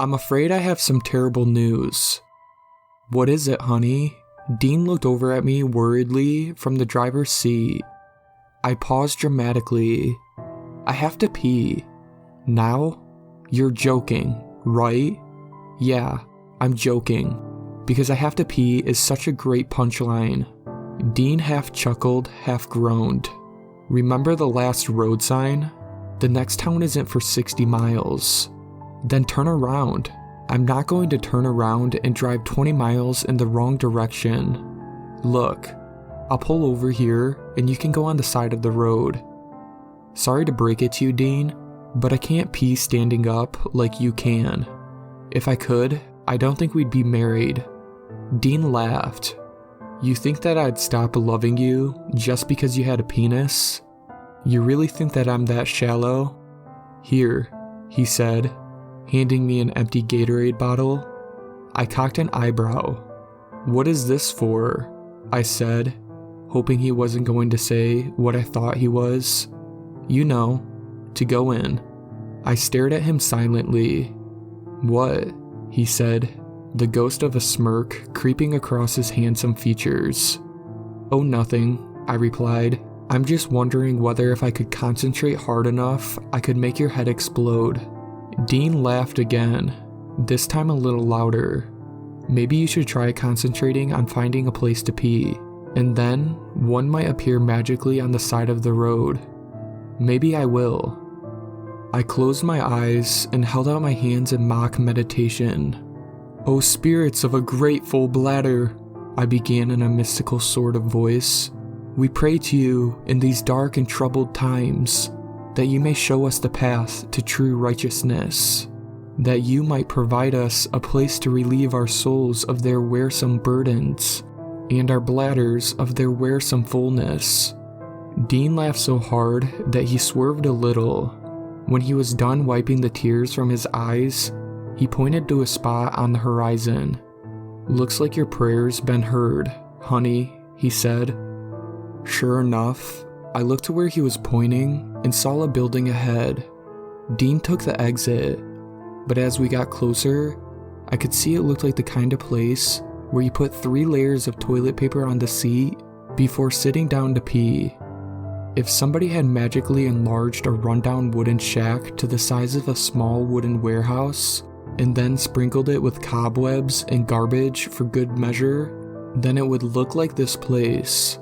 I'm afraid I have some terrible news. What is it, honey? Dean looked over at me worriedly from the driver's seat. I paused dramatically. I have to pee. Now? You're joking, right? Yeah, I'm joking. Because I have to pee is such a great punchline. Dean half chuckled, half groaned. Remember the last road sign? The next town isn't for 60 miles. Then turn around. I'm not going to turn around and drive 20 miles in the wrong direction. Look, I'll pull over here and you can go on the side of the road. Sorry to break it to you, Dean, but I can't pee standing up like you can. If I could, I don't think we'd be married. Dean laughed. You think that I'd stop loving you just because you had a penis? You really think that I'm that shallow? Here, he said, handing me an empty Gatorade bottle. I cocked an eyebrow. What is this for? I said, hoping he wasn't going to say what I thought he was. You know, to go in. I stared at him silently. What? He said, the ghost of a smirk creeping across his handsome features. Oh, nothing, I replied. I'm just wondering whether if I could concentrate hard enough, I could make your head explode. Dean laughed again, this time a little louder. Maybe you should try concentrating on finding a place to pee, and then one might appear magically on the side of the road. Maybe I will. I closed my eyes and held out my hands in mock meditation. O spirits of a grateful bladder, I began in a mystical sort of voice. We pray to you in these dark and troubled times, that you may show us the path to true righteousness, that you might provide us a place to relieve our souls of their wearisome burdens, and our bladders of their wearisome fullness. Dean laughed so hard that he swerved a little. When he was done wiping the tears from his eyes, he pointed to a spot on the horizon. Looks like your prayers been heard, honey, he said. Sure enough, I looked to where he was pointing and saw a building ahead. Dean took the exit, but as we got closer, I could see it looked like the kind of place where you put 3 layers of toilet paper on the seat before sitting down to pee. If somebody had magically enlarged a rundown wooden shack to the size of a small wooden warehouse, and then sprinkled it with cobwebs and garbage for good measure, then it would look like this place.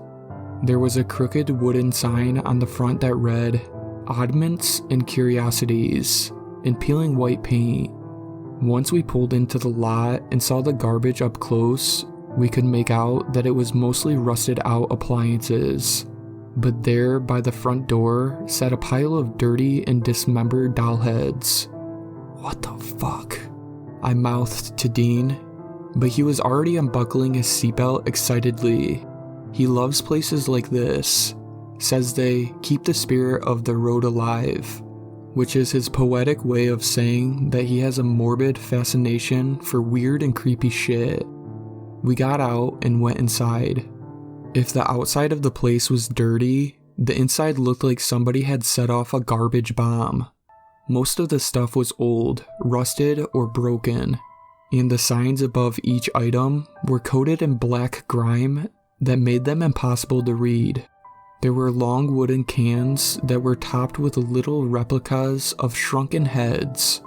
There was a crooked wooden sign on the front that read, Oddments and Curiosities, in peeling white paint. Once we pulled into the lot and saw the garbage up close, we could make out that it was mostly rusted out appliances. But there by the front door sat a pile of dirty and dismembered doll heads. What the fuck? I mouthed to Dean, but he was already unbuckling his seatbelt excitedly. He loves places like this, says they keep the spirit of the road alive, which is his poetic way of saying that he has a morbid fascination for weird and creepy shit. We got out and went inside. If the outside of the place was dirty, the inside looked like somebody had set off a garbage bomb. Most of the stuff was old, rusted, or broken, and the signs above each item were coated in black grime that made them impossible to read. There were long wooden cans that were topped with little replicas of shrunken heads,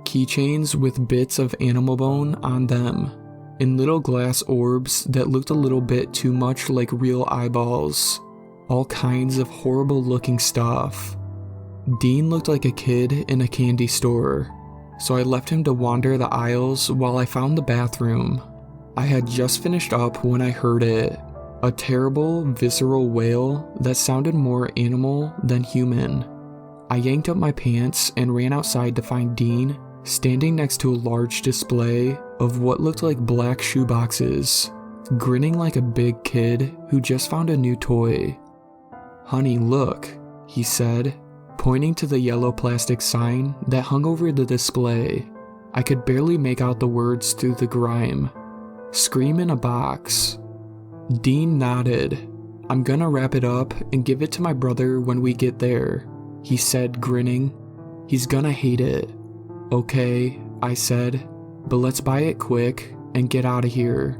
keychains with bits of animal bone on them, and little glass orbs that looked a little bit too much like real eyeballs. All kinds of horrible looking stuff. Dean looked like a kid in a candy store, so I left him to wander the aisles while I found the bathroom. I had just finished up when I heard it. A terrible, visceral wail that sounded more animal than human. I yanked up my pants and ran outside to find Dean standing next to a large display of what looked like black shoeboxes, grinning like a big kid who just found a new toy. Honey, look, he said, pointing to the yellow plastic sign that hung over the display. I could barely make out the words through the grime. Scream in a box. Dean nodded. I'm gonna wrap it up and give it to my brother when we get there, he said, grinning. He's gonna hate it. Okay, I said, "but let's buy it quick and get out of here.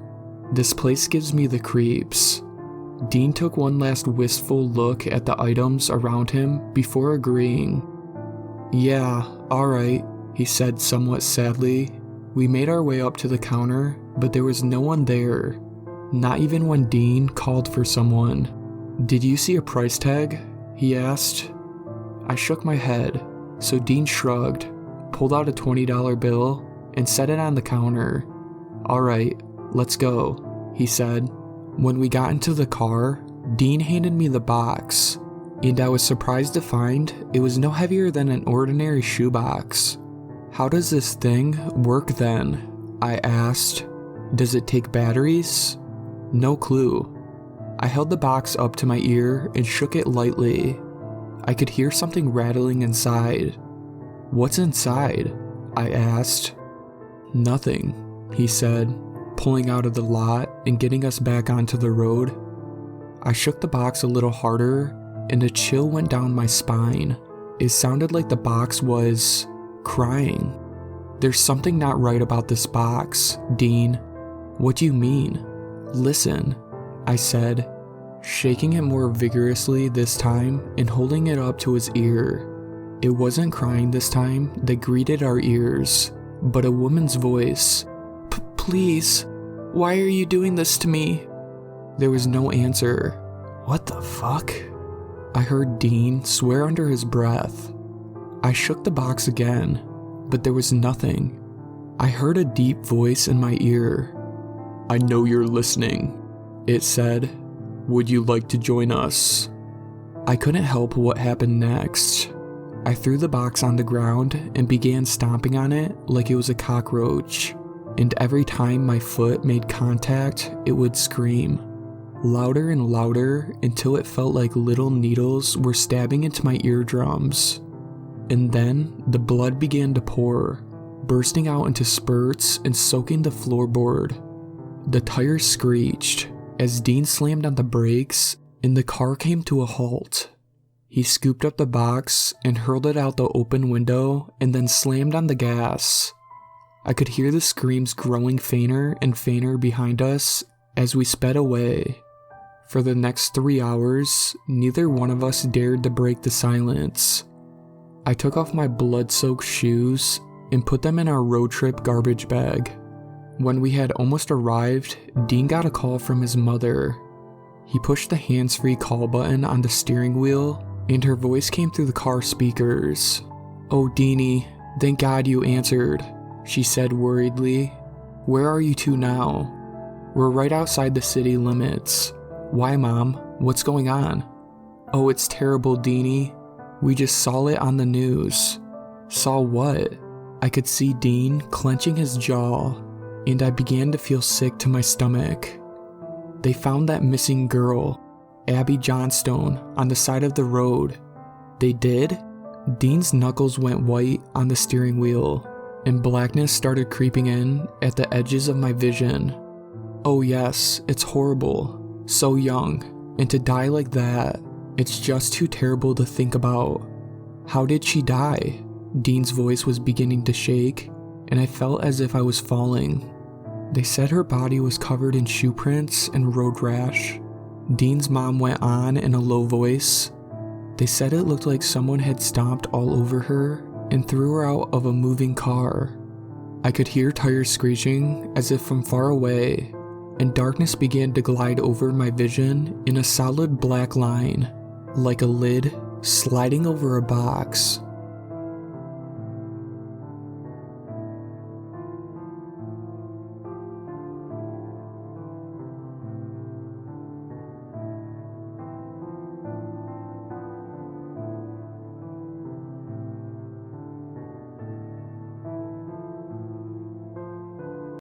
This place gives me the creeps." Dean took one last wistful look at the items around him before agreeing. "Yeah, alright," he said somewhat sadly. We made our way up to the counter, but there was no one there. Not even when Dean called for someone. "Did you see a price tag?" he asked. I shook my head, so Dean shrugged, pulled out a $20 bill, and set it on the counter. "Alright, let's go," he said. When we got into the car, Dean handed me the box, and I was surprised to find it was no heavier than an ordinary shoebox. "How does this thing work then?" I asked. "Does it take batteries?" No clue. I held the box up to my ear and shook it lightly. I could hear something rattling inside. "What's inside?" I asked. "Nothing," he said, pulling out of the lot and getting us back onto the road. I shook the box a little harder and a chill went down my spine. It sounded like the box was crying. "There's something not right about this box, Dean." "What do you mean?" "Listen," I said, shaking it more vigorously this time and holding it up to his ear. It wasn't crying this time that greeted our ears, but a woman's voice. "Please, why are you doing this to me?" There was no answer. "What the fuck?" I heard Dean swear under his breath. I shook the box again, but there was nothing. I heard a deep voice in my ear. "I know you're listening," it said. "Would you like to join us?" I couldn't help what happened next. I threw the box on the ground and began stomping on it like it was a cockroach, and every time my foot made contact, it would scream. Louder and louder until it felt like little needles were stabbing into my eardrums. And then the blood began to pour, bursting out into spurts and soaking the floorboard. The tires screeched as Dean slammed on the brakes and the car came to a halt. He scooped up the box and hurled it out the open window and then slammed on the gas. I could hear the screams growing fainter and fainter behind us as we sped away. For the next 3 hours, neither one of us dared to break the silence. I took off my blood-soaked shoes and put them in our road trip garbage bag. When we had almost arrived, Dean got a call from his mother. He pushed the hands-free call button on the steering wheel, and her voice came through the car speakers. "Oh, Deanie, thank God you answered," she said worriedly. "Where are you two now?" "We're right outside the city limits." "Why, Mom? What's going on?" "Oh, it's terrible, Deanie. We just saw it on the news." "Saw what?" I could see Dean clenching his jaw, and I began to feel sick to my stomach. "They found that missing girl, Abby Johnstone, on the side of the road." "They did?" Dean's knuckles went white on the steering wheel, and blackness started creeping in at the edges of my vision. "Oh yes, it's horrible. So young, and to die like that, it's just too terrible to think about." "How did she die?" Dean's voice was beginning to shake, and I felt as if I was falling. "They said her body was covered in shoe prints and road rash." Dean's mom went on in a low voice. "They said it looked like someone had stomped all over her and threw her out of a moving car." I could hear tires screeching as if from far away, and darkness began to glide over my vision in a solid black line, like a lid sliding over a box.